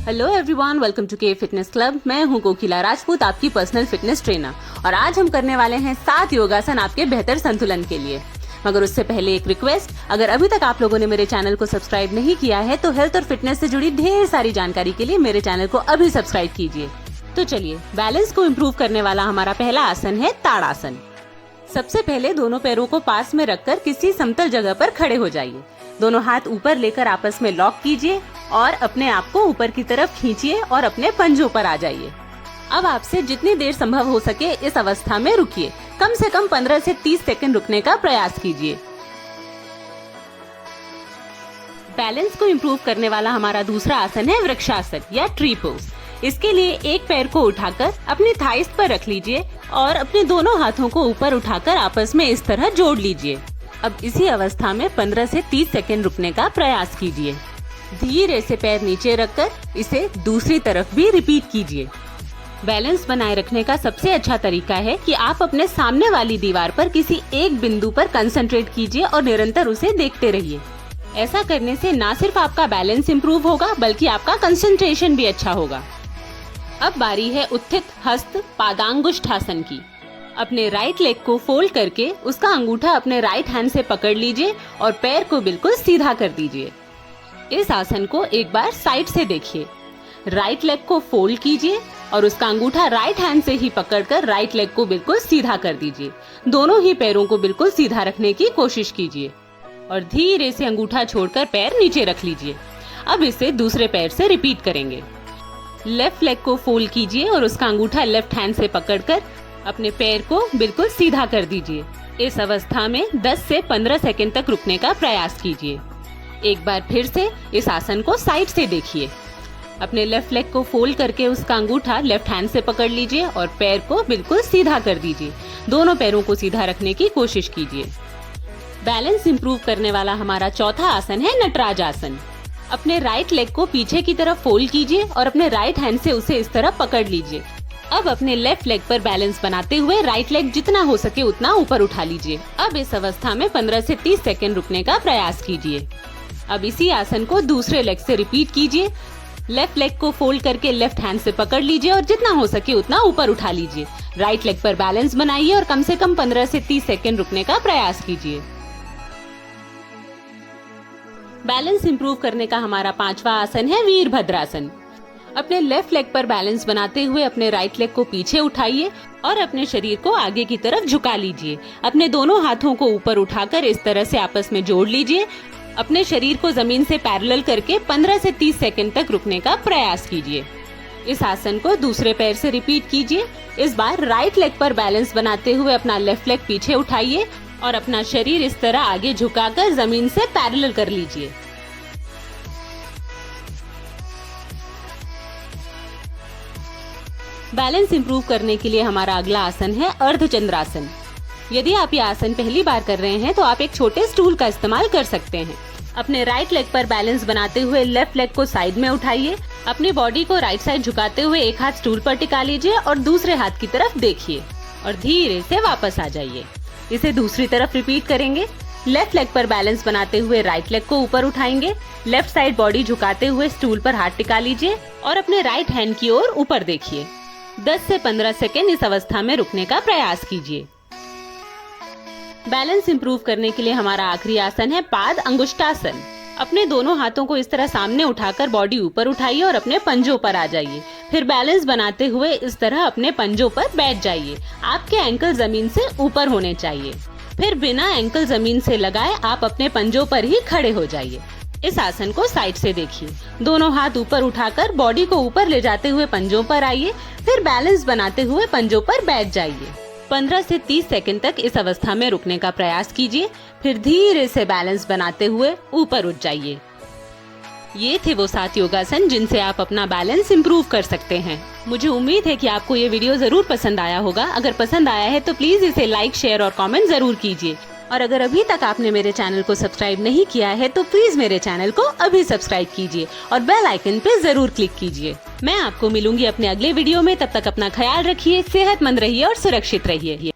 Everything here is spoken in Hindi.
हेलो एवरीवन, वेलकम टू के फिटनेस क्लब। मैं हूं कोकिला राजपूत, आपकी पर्सनल फिटनेस ट्रेनर। और आज हम करने वाले हैं 7 योगासन आपके बेहतर संतुलन के लिए। मगर उससे पहले एक रिक्वेस्ट, अगर अभी तक आप लोगों ने मेरे चैनल को सब्सक्राइब नहीं किया है तो हेल्थ और फिटनेस से जुड़ी ढेर सारी जानकारी के लिए मेरे चैनल को अभी सब्सक्राइब कीजिए। तो चलिए, बैलेंस को इम्प्रूव करने वाला हमारा पहला आसन है ताड़ासन। सबसे पहले दोनों पैरों को पास में रखकर किसी समतल जगह पर खड़े हो जाइए। दोनों हाथ ऊपर लेकर आपस में लॉक कीजिए और अपने आप को ऊपर की तरफ खींचिए और अपने पंजों पर आ जाइए। अब आपसे जितनी देर संभव हो सके इस अवस्था में रुकिए। कम से कम 15 से 30 सेकंड रुकने का प्रयास कीजिए। बैलेंस को इम्प्रूव करने वाला हमारा दूसरा आसन है वृक्षासन या ट्री पोज। इसके लिए एक पैर को उठाकर अपनी थाइस पर रख लीजिए और अपने दोनों हाथों को ऊपर उठाकर आपस में इस तरह जोड़ लीजिए। अब इसी अवस्था में 15 से 30 सेकंड रुकने का प्रयास कीजिए। धीरे से पैर नीचे रखकर इसे दूसरी तरफ भी रिपीट कीजिए। बैलेंस बनाए रखने का सबसे अच्छा तरीका है कि आप अपने सामने वाली दीवार पर किसी एक बिंदु पर कंसंट्रेट कीजिए और निरंतर उसे देखते रहिए। ऐसा करने से न सिर्फ आपका बैलेंस इम्प्रूव होगा बल्कि आपका कंसंट्रेशन भी अच्छा होगा। अब बारी है उत्थित हस्त पादांगुष्ठासन की। अपने राइट लेग को फोल्ड करके उसका अंगूठा अपने राइट हैंड से पकड़ लीजिए और पैर को बिल्कुल सीधा कर दीजिए। इस आसन को एक बार साइड से देखिए। राइट लेग को फोल्ड कीजिए और उसका अंगूठा राइट हैंड से ही पकड़कर राइट लेग को बिल्कुल सीधा कर दीजिए। दोनों ही पैरों को बिल्कुल सीधा रखने की कोशिश कीजिए और धीरे से अंगूठा छोड़कर पैर नीचे रख लीजिए। अब इसे दूसरे पैर से रिपीट करेंगे। लेफ्ट लेग को फोल्ड कीजिए और उसका अंगूठा लेफ्ट हैंड से पकड़कर अपने पैर को बिल्कुल सीधा कर दीजिए। इस अवस्था में 10 से 15 सेकंड तक रुकने का प्रयास कीजिए। एक बार फिर से इस आसन को साइड से देखिए। अपने लेफ्ट लेग को फोल्ड करके उसका अंगूठा लेफ्ट हैंड से पकड़ लीजिए और पैर को बिल्कुल सीधा कर दीजिए। दोनों पैरों को सीधा रखने की कोशिश कीजिए। बैलेंस इंप्रूव करने वाला हमारा चौथा आसन है नटराज आसन। अपने राइट लेग को पीछे की तरफ फोल्ड कीजिए और अपने राइट हैंड से उसे इस तरह पकड़ लीजिए। अब अपने लेफ्ट लेग पर बैलेंस बनाते हुए राइट लेग जितना हो सके उतना ऊपर उठा लीजिए। अब इस अवस्था में 15 से 30 सेकंड रुकने का प्रयास कीजिए। अब इसी आसन को दूसरे लेग से रिपीट कीजिए। लेफ्ट लेग को फोल्ड करके लेफ्ट हैंड से पकड़ लीजिए और जितना हो सके उतना ऊपर उठा लीजिए। राइट लेग पर बैलेंस बनाइए और कम से कम 15 से 30 सेकंड रुकने का प्रयास कीजिए। बैलेंस इंप्रूव करने का हमारा पांचवा आसन है वीरभद्रासन। अपने लेफ्ट लेग पर बैलेंस बनाते हुए अपने राइट लेग को पीछे उठाइए और अपने शरीर को आगे की तरफ झुका लीजिए। अपने दोनों हाथों को ऊपर उठाकर इस तरह से आपस में जोड़ लीजिए। अपने शरीर को जमीन से पैरेलल करके 15 से 30 सेकंड तक रुकने का प्रयास कीजिए। इस आसन को दूसरे पैर से रिपीट कीजिए। इस बार राइट लेग पर बैलेंस बनाते हुए अपना लेफ्ट लेग पीछे उठाइए और अपना शरीर इस तरह आगे झुकाकर जमीन से पैरेलल कर लीजिए। बैलेंस इंप्रूव करने के लिए हमारा अगला आसन है अर्धचंद्रासन। यदि आप ये आसन पहली बार कर रहे हैं तो आप एक छोटे स्टूल का इस्तेमाल कर सकते हैं। अपने राइट लेग पर बैलेंस बनाते हुए लेफ्ट लेग को साइड में उठाइए। अपनी बॉडी को राइट साइड झुकाते हुए एक हाथ स्टूल पर टिका लीजिए और दूसरे हाथ की तरफ देखिए और धीरे से वापस आ जाइए। इसे दूसरी तरफ रिपीट करेंगे। लेफ्ट लेग पर बैलेंस बनाते हुए राइट लेग को ऊपर उठाएंगे। लेफ्ट साइड बॉडी झुकाते हुए स्टूल पर हाथ टिका लीजिए और अपने राइट हैंड की ओर ऊपर देखिए। 10 से 15 सेकंड इस अवस्था में रुकने का प्रयास कीजिए। बैलेंस इंप्रूव करने के लिए हमारा आखिरी आसन है पाद अंगुष्ठासन। अपने दोनों हाथों को इस तरह सामने उठाकर बॉडी ऊपर उठाइए और अपने पंजों पर आ जाइए। फिर बैलेंस बनाते हुए इस तरह अपने पंजों पर बैठ जाइए। आपके एंकल जमीन से ऊपर होने चाहिए। फिर बिना एंकल जमीन से लगाए आप अपने पंजों पर ही खड़े हो जाइए। इस आसन को साइड से देखिए। दोनों हाथ ऊपर उठाकर बॉडी को ऊपर ले जाते हुए पंजों पर आइए। फिर बैलेंस बनाते हुए पंजों पर बैठ जाइए। 15 से 30 सेकंड तक इस अवस्था में रुकने का प्रयास कीजिए। फिर धीरे से बैलेंस बनाते हुए ऊपर उठ जाइए। ये थे वो 7 योगासन जिनसे आप अपना बैलेंस इंप्रूव कर सकते हैं। मुझे उम्मीद है कि आपको ये वीडियो जरूर पसंद आया होगा। अगर पसंद आया है तो प्लीज इसे लाइक, शेयर और कमेंट जरूर कीजिए। और अगर अभी तक आपने मेरे चैनल को सब्सक्राइब नहीं किया है तो प्लीज मेरे चैनल को अभी सब्सक्राइब कीजिए और बेल आइकन पे जरूर क्लिक कीजिए। मैं आपको मिलूंगी अपने अगले वीडियो में। तब तक अपना ख्याल रखिए, सेहतमंद रहिए और सुरक्षित रहिए।